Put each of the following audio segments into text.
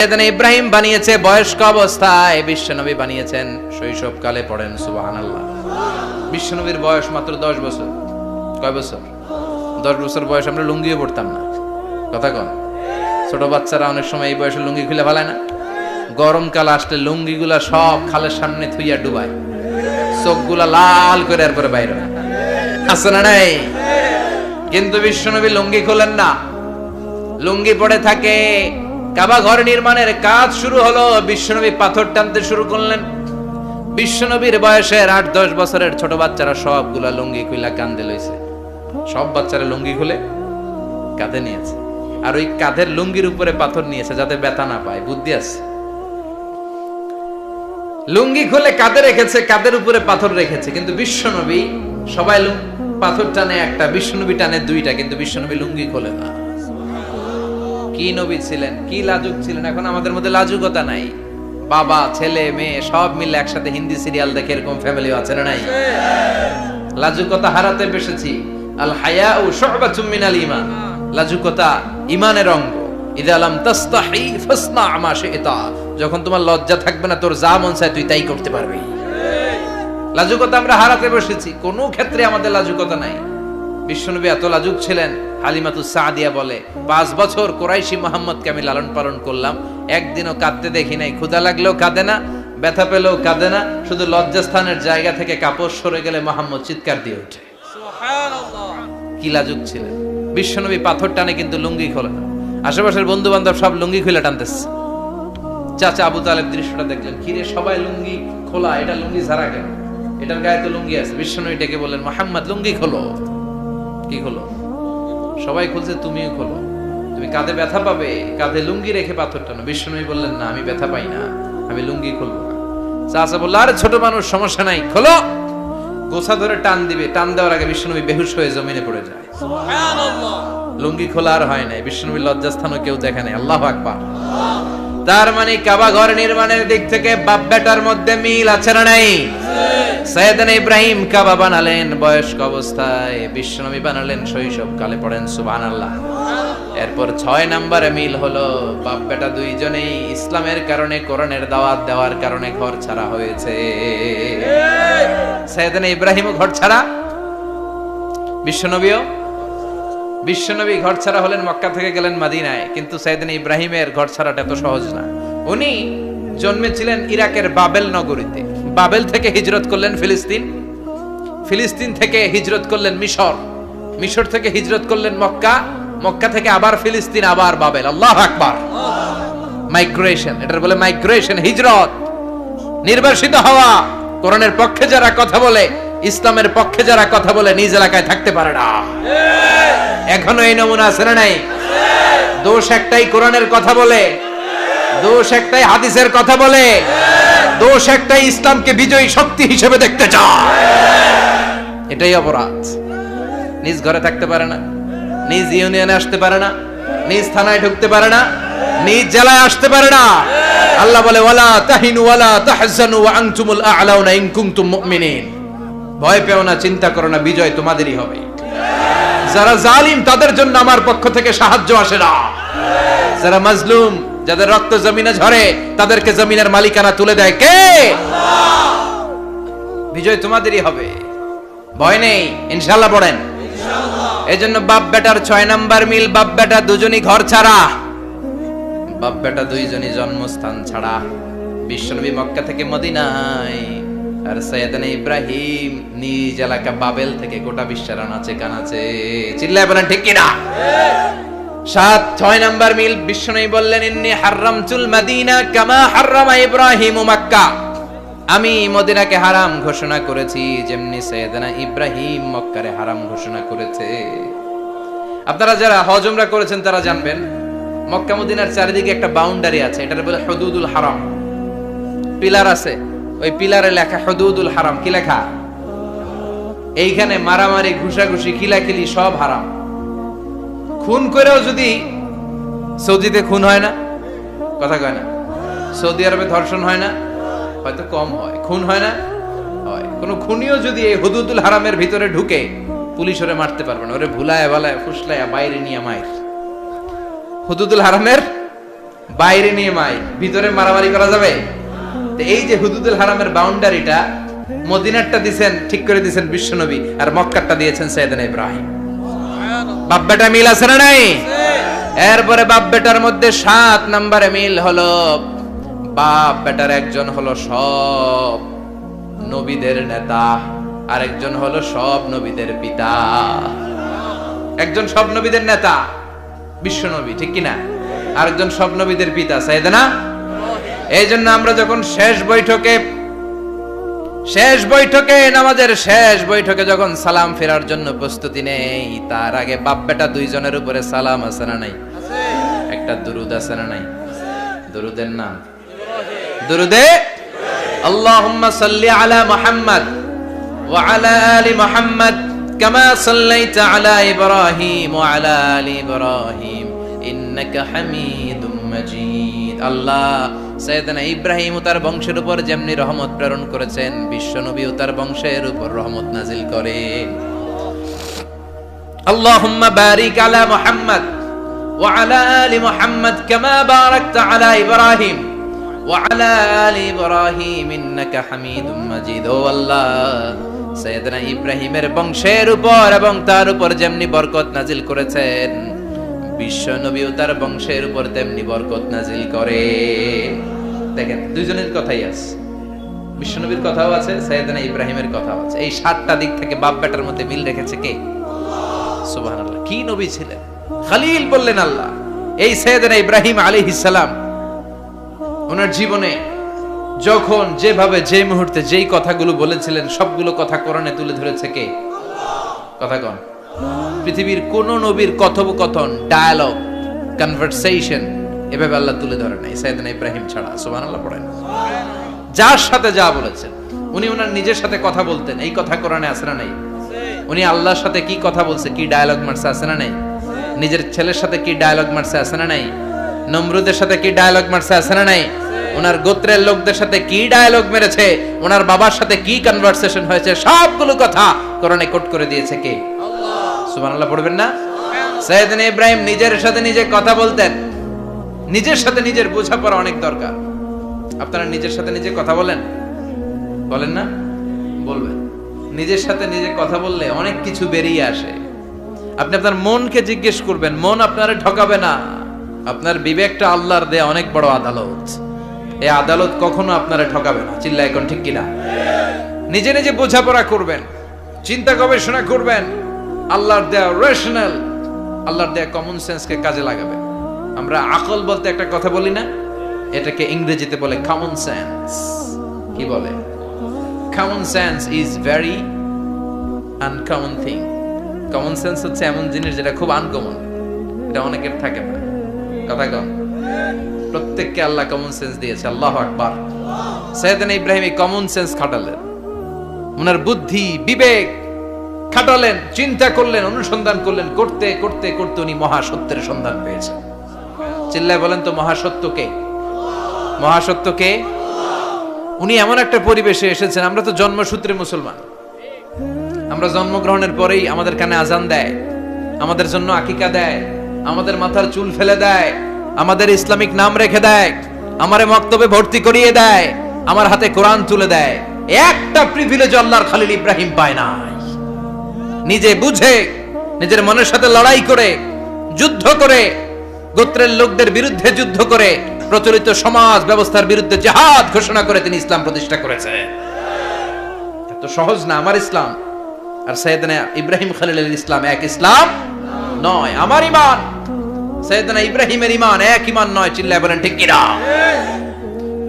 সাইয়েদনা ইব্রাহিম বানিয়েছে বয়স্ক অবস্থায়, বিশ্বনবী বানিয়েছেন শৈশবকালে। পড়েন সুবহানাল্লাহ। বিশ্বনবীর বয়স মাত্র 10 বছর। কয় বছর? 10 বছর বয়স আমরা লুঙ্গিও পড়তাম না। কথা কন। ছোট বাচ্চারা অনেক সময় এই বয়সে লুঙ্গি খুলে ফেলায় না। গরমকাল আসলে লুঙ্গিগুলা সব খালের সামনে থুইয়া ডুবায়, চোখগুলা লাল করে এরপরে বাইরে আছে না নাই? কিন্তু বিশ্বনবী লুঙ্গি খোলেন না, লুঙ্গি পড়ে থাকে। কাবা ঘর নির্মাণের কাজ শুরু হলো, বিশ্বনবী পাথর টানতে শুরু করলেন। বিশ্বনবীর বয়সের 8-10 বছরের ছোট বাচ্চারা সবগুলা লুঙ্গি খুলে কাঁধে লইছে। সব বাচ্চারা লুঙ্গি খুলে কাঁধে নিয়েছে, আর ওই কাঁধের লুঙ্গির উপরে পাথর নিয়েছে যাতে ব্যথা না পায়। বুদ্ধি আছে। লুঙ্গি খুলে কাঁধে রেখেছে, কাঁধের উপরে পাথর রেখেছে। কিন্তু বিশ্বনবী সবাই পাথর টানে একটা, বিশ্বনবী টানে দুইটা, কিন্তু বিশ্বনবী লুঙ্গি খোলে না। কি নবী ছিলেন, কি লাজুক ছিলেন। এখন আমাদের মধ্যে লাজুকতা নাই। বাবা ছেলে মেয়ে সব মিলে একসাথে হিন্দি সিরিয়াল দেখে, এরকম ফ্যামিলিও আছে না নাই? লাজুকতা হারাতে বসেছি। আল হায়াউ শুবাতুম মিনাল ঈমান। লাজুকতা ঈমানের অঙ্গ। ইযা লাম তাস্তাহি ফাসনা মা শি'তা। যখন তোমার লজ্জা থাকবে না, তোর যা মন চায় তুই তাই করতে পারবি। লাজুকতা আমরা হারাতে বসেছি, কোনো ক্ষেত্রে আমাদের লাজুকতা নাই। বিশ্বনবী এত লাজুক ছিলেন, হালিমাতুস সাদিয়া বলে 5 বছর কুরাইশি মুহাম্মদকে আমি লালন পালন করলাম, একদিনও কাঁদতে দেখি নাই। ক্ষুধা লাগলেও কাঁদে না, ব্যথা পেলেও কাঁদে না, শুধু লজ্জাস্থানের জায়গা থেকে কাপড় সরে গেলে মুহাম্মদ চিৎকার দিয়ে ওঠে। সুবহানাল্লাহ। কি লাজুক ছিলেন বিশ্বনবী। পাথর টানে কিন্তু লুঙ্গি খোলে না। আশেপাশের বন্ধু বান্ধব সব লুঙ্গি খুলে টানতেছে। চাচা আবু তালেব দৃশ্যটা দেখলেন, কিরে সবাই লুঙ্গি খোলা, এটা লুঙ্গি ছাড়া কেন? এটার গায়ে তো লুঙ্গি আছে। বিশ্বনবী ডেকে বললেন, মুহাম্মদ লুঙ্গি খোলো। কি খোলো? সবাই খুলছে, তুমিও খোলো। তুমি কাঁধে ব্যথা পাবে, কাঁধে লুঙ্গি রেখে পাথর টানো। বিশ্বনবী বললেন, না আমি ব্যথা পাই না, আমি লুঙ্গি খুলবো না। চাচা বলল, আরে ছোট মানুষ, সমস্যা নাই, খোলো। গোছা ধরে টান দিবে, টান দেওয়ার আগে বিশ্বনবী বেহুশ হয়ে জমিনে পড়ে যায়। সুবহানাল্লাহ। লুঙ্গি খোলা আর হয় নাই। বিশ্বনবীর লজ্জাস্থানও কেউ দেখে নাই। আল্লাহু আকবার। তার মানে কাবা ঘর নির্মাণের দিক থেকে বাপ বেটার মধ্যে মিল আছে না নাই? সাইয়েদনা ইব্রাহিম কাবা বানালেন বয়স্ক অবস্থায়, বিশ্বনবী বানালেন শৈশবকালে। পড়েন সুবহানাল্লাহ। এরপর 6 নম্বরে মিল হলো, বাপ বেটা দুইজনেই ইসলামের কারণে, কোরআনের দাওয়াত দেওয়ার কারণে ঘর ছাড়া হয়েছে। সাইয়েদনা ইব্রাহিমও ঘর ছাড়া, বিশ্বনবী ঘর ছাড়া হলেন, মক্কা থেকে গেলেন মদিনায়। কিন্তু সাইয়েদনা ইব্রাহিমের ঘর ছাড়াটা এত সহজ না। উনি জন্মেছিলেন ইরাকের বাবেল নগরীতে। বাবেল থেকে হিজরত করলেন ফিলিস্তিন, ফিলিস্তিন থেকে হিজরত করলেন মিশর, মিশর থেকে হিজরত করলেন মক্কা, মক্কা থেকে আবার ফিলিস্তিন, আবার বাবেল। আল্লাহু আকবার। মাইগ্রেশন, এটার বলে মাইগ্রেশন, হিজরত। নির্বাসিত হওয়া। কোরআনের পক্ষে যারা কথা বলে, ইসলামের পক্ষে যারা কথা বলে, নিজ এলাকায় থাকতে পারে না। এখনো এই নমুনা আছে না নাই? দোষ একটাই, কোরআনের কথা বলে। দোষ একটাই, হাদিসের কথা বলে। দোষ একটাই, ইসলামকে বিজয়ী শক্তি হিসেবে দেখতে চায়। এটাই অপরাধ। নিজ ঘরে থাকতে পারে না, নিজ ইউনিয়নে আসতে পারে না, নিজ থানায় ঢুকতে পারে না, নিজ জেলায় আসতে পারে না। আল্লাহ বলে, ওয়ালা তাহিনু ওয়ালা তাহজানু ওয়া আনতুমুল আ'লাউনা ইন কুনতুম মুমিনিন। ভয় পেও না, চিন্তা করো না, বিজয় তোমাদেরই হবে। যারা জালিম তাদের জন্য আমার পক্ষ থেকে সাহায্য আসে না। যারা মাজলুম, যাদের রক্ত জমিনে ঝরে, তাদেরকে জমিনের মালিকানা তুলে দেয় কে? আল্লাহ। বিজয় তোমাদেরই হবে, ভয় নেই, ইনশাআল্লাহ। পড়েন ইনশাআল্লাহ। এজন্য বাপ বেটার 6 নাম্বার মিল, বাপ বেটা দুজনই ঘর ছাড়া, বাপ বেটা দুইজনই জন্মস্থান ছাড়া। বিশ্বনবী মক্কা থেকে মদিনায়, আর সাইয়েদনা ইব্রাহিম নিজ এলাকা বাবেল থেকে গোটা বিশ্বের আনাচে কানাচে। চিল্লায় বলেন ঠিক কিনা? 6 নাম্বার মিল, বিশ্বনবী বললেন, ইন্নী হারামতুল মদিনা কামা হারামা ইব্রাহিম মক্কা। আমি মদিনাকে হারাম ঘোষণা করেছি যেমনি সাইয়েদনা ইব্রাহিম মক্কারে হারাম ঘোষণা করেছে। আপনারা যারা হজ উমরা করেছেন তারা জানবেন, মক্কা মদিনার চারিদিকে একটা বাউন্ডারি আছে, এটার বলে হুদুদুল হারাম। পিলার আছে, ওই পিলারে লেখা হুদুদুল হারাম। কি লেখা? এইখানে মারামারি, ঘুষাঘুষি, কিলাকিলি সব হারাম। খুন করেও যদি, সৌদিতে খুন হয় না, কথা কয় না? সৌদি আরবে ধর্ষণ হয় না? হয়তো কম হয়। খুন হয় না? হয়। কোন খুনিও যদি এই হুদুদুল হারামের ভিতরে ঢুকে, পুলিশ ওরে মারতে পারবে না। ওরে ভুলায় বালায় ফুসলায় বাইরে নিয়ে মায়ের। হুদুদুল হারামের বাইরে নিয়ে মাই, ভিতরে মারামারি করা যাবে? তো এই যে হুদুদুল হারামের বাউন্ডারিটা, মদিনারটা দিবেন ঠিক করে দিবেন বিশ্বনবী, আর মক্কারটা দিয়েছেন সাইয়েদনা ইব্রাহিম। বাপ বেটা মিল আছে না নাই? এরপরে বাপ বেটার মধ্যে 7 নম্বরে মিল হলো, বাপ বেটার একজন হলো সব নবীদের নেতা, আর একজন হলো সব নবীদের পিতা। একজন সব নবীদের নেতা বিশ্বনবী, ঠিক কিনা? আর একজন সব নবীদের পিতা সাইয়েদনা। এই জন্য আমরা যখন শেষ বৈঠকে নামাজের শেষ বৈঠকে যখন সালাম ফেরার জন্য প্রস্তুতি নেই, তার আগে বাপ বেটা দুইজনের উপরে সালাম আছে না নাই? একটা দুরুদ আছে না নাই? দুরুদের নাম দুরুদে আল্লাহুম্মা সাল্লি আলা মুহাম্মদ ওয়া আলা আলি মুহাম্মদ কামা সাল্লাইতা আলা ইব্রাহিম ওয়া আলা আলি ইব্রাহিম ইন্নাকা হামিদুম মাজিদ। আল্লাহ সাইয়েদনা ইব্রাহিম ও তার বংশের উপর যেমনি রহমত প্রেরণ করেছেন, বিশ্বনবী ও তার বংশের উপর রহমত নাজিল করেন। আল্লাহুম্মা বারিক আলা মুহাম্মদ ওয়া আলা আলি মুহাম্মদ কামা বারাকতা আলা ইব্রাহিম ওয়া আলা আলি ইব্রাহিম ইন্নাকা হামিদুম মাজিদ। ও আল্লাহ, সাইয়েদনা ইব্রাহিমের বংশের উপর এবং তার উপর যেমনি বরকত নাজিল করেছেন, বিশ্বনবী ও তার বংশের উপর তেমনি বরকত নাজিল করে। দেখেন, দুইজনের কথাই আছে, বিশ্বনবীর কথাও আছে, সাইয়েদনা ইব্রাহিমের কথাও আছে। এই 7টা দিক থেকে বাপ বেটার মধ্যে মিল রেখেছে কে? সুবহানাল্লাহ। কি নবী ছিলেন! খলিল বললেন আল্লাহ। এই সাইয়েদনা ইব্রাহিম আলাইহিস সালাম ওনার জীবনে যখন যেভাবে যে মুহূর্তে যেই কথাগুলো বলেছিলেন, সবগুলো কথা কোরআনে তুলে ধরেছে কে? কথা কোন? পৃথিবীর কোন নবীর কথোপকথন, ডায়ালগ, কনভারসেশন এভাবে আল্লাহ তুলে ধরে নাই সাইয়েদনা ইব্রাহিম ছাড়া। সুবহানাল্লাহ পড়েন। যার সাথে যা বলেছেন, উনি ওনার নিজের সাথে কথা বলতেন, এই কথা কোরআনে আছে না নাই? উনি আল্লাহর সাথে কি কথা বলছে, কি ডায়ালগ মারছে, আছে না নাই? নিজের ছেলের সাথে কি ডায়ালগ মারছে, আছে না নাই? নমরুদের সাথে কি ডায়ালগ মারছে, আছে না নাই? ওনার গোত্রের লোকদের সাথে কি ডায়ালগ মেরেছে, ওনার বাবার সাথে কি কনভারসেশন হয়েছে, সবগুলো কথা কোরআনে কোট করে দিয়েছে কে? সুবহানাল্লাহ পড়বেন না? সাইয়েদনা ইব্রাহিম নিজের সাথে নিজে কথা বলতেন। নিজের সাথে নিজের বোঝাপড়া অনেক দরকার। আপনারা নিজের সাথে নিজে কথা বলেন না? বলবেন। নিজের সাথে নিজে কথা বললে অনেক কিছু বেরিয়ে আসে। আপনি আপনার মনকে জিজ্ঞেস করবেন, মন আপনারে ঠকাবে না। আপনার বিবেকটা আল্লাহর দেয়া অনেক বড় আদালত। এই আদালত কখনো আপনারে ঠকাবে না। চিল্লায় এখন ঠিক কিনা? নিজে নিজে বোঝাপড়া করবেন, চিন্তা গবেষণা করবেন, আল্লাহর দেয়া রেশনাল, আল্লাহর দেয়া কমন সেন্সকে কাজে লাগাবেন। আমরা আকল বলতে একটা কথা বলি না, এটাকে ইংরেজিতে বলে কমন সেন্স। কি বলে? Common sense is very uncommon thing. Common sense হচ্ছে এমন জিনিস যেটা খুব আনকমন, এটা অনেকের থাকে না। কথা কম। প্রত্যেককে আল্লাহ কমন সেন্স দিয়েছে। আল্লাহু আকবার। সাইয়েদনা ইব্রাহিম এই কমন সেন্স খাটালেন, ওনার বুদ্ধি বিবেক খাটালেন, চিন্তা করলেন, অনুসন্ধান করলেন, করতে করতে করতে উনি মহাসত্যের সন্ধান পেয়েছেন। চিল্লায় বলেন তো, মহাসত্যকে? মহাসত্যকে? উনি এমন একটা পরিবেশে এসেছেন, আমরা তো জন্মসূত্রে মুসলমান। আমরা জন্মগ্রহণের পরেই আমাদের কানে আজান দেয়, আমাদের জন্য আকিকা দেয়, আমাদের মাথার চুল ফেলে দেয়, আমাদের ইসলামিক নাম রেখে দেয়, আমারে মক্তবে ভর্তি করিয়ে দেয়, আমার হাতে কোরআন তুলে দেয়। একটা প্রিভিলেজ আল্লাহর খলিল ইব্রাহিম পায় নাই। নিজে বুঝে, নিজের মনের সাথে লড়াই করে, যুদ্ধ করে, গোত্রের লোকদের বিরুদ্ধে যুদ্ধ করে, প্রচলিত সমাজ ব্যবস্থার বিরুদ্ধে জিহাদ ঘোষণা করে তিনি ইসলাম প্রতিষ্ঠা করেছেন। এত সহজ না আমার ইসলাম আর সাইয়েদনা ইব্রাহিম খলিলের ইসলাম এক ইসলাম নয়। আমার ঈমান সাইয়েদনা ইব্রাহিমের ঈমান এক ঈমান নয়। চিল্লায় বলেন ঠিক কিনা?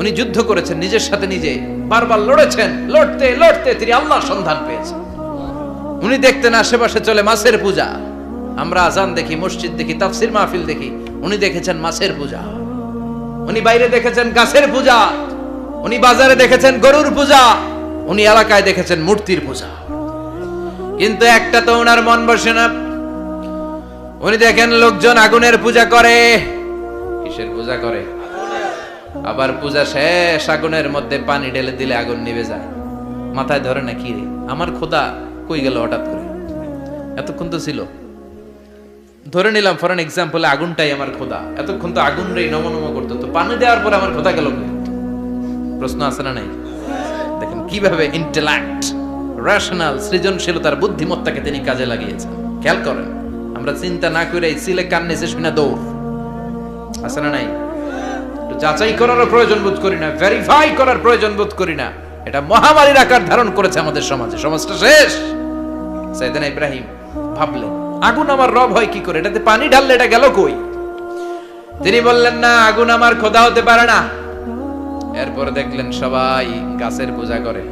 উনি যুদ্ধ করেছেন নিজের সাথে নিজে, বারবার লড়েছেন, লড়তে লড়তে তিনি আল্লাহর সন্ধান পেয়েছেন। উনি দেখতেন আশেপাশে চলে মাছের পূজা। আমরা আজান দেখি, মসজিদ দেখি, তাফসির মাহফিল দেখি, উনি দেখেছেন মাছের পূজা। উনি বাইরে দেখেছেন গাছের পূজা, উনি বাজারে দেখেছেন গরুর পূজা, উনি এলাকায় দেখেছেন মূর্তির পূজা। কিন্তু একটা তো ওনার মন বসে না। উনি দেখেন লোকজন আগুনের পূজা করে। কিসের পূজা করে? আবার পূজা শেষ, আগুনের মধ্যে পানি ঢেলে দিলে আগুন নিভে যায়। মাথায় ধরে না, কি রে আমার খোদা কই গেল হঠাৎ করে? এতক্ষণ তো ছিল। ধরে নিলাম ফর এন এক্সাম্পল আগুনটাই আমার খোদা, এতক্ষণ তো আগুন রে নম নম করতো, তো পানি দেওয়ার পর আমার খোদা গেল কই? প্রশ্ন আছে না নাই? দেখেন কিভাবে ইন্টেলেক্ট, রেশনাল, সৃজনশীলতার বুদ্ধিমত্তাকে তিনি কাজে লাগিয়েছেন। খেয়াল করেন, আমরা চিন্তা না করে সিলে কান্নে শেষ বিনা দৌড়, আছে না নাই? তো যাচাই করারও প্রয়োজন বোধ করি না, ভেরিফাই করার প্রয়োজন বোধ করি না। এটা মহামারীর আকার ধারণ করেছে আমাদের সমাজে, সমাজটা শেষ। সাইয়েদনা ইব্রাহিম ভাবলেন আগুন আমার রব হয় কি করে, এটাতে পানি ঢাললে এটা গেল কই? তিনি বললেন না, আগুন আমার খোদা হতে পারে না। এরপর দেখলেন সবাই গাছের পূজা করে।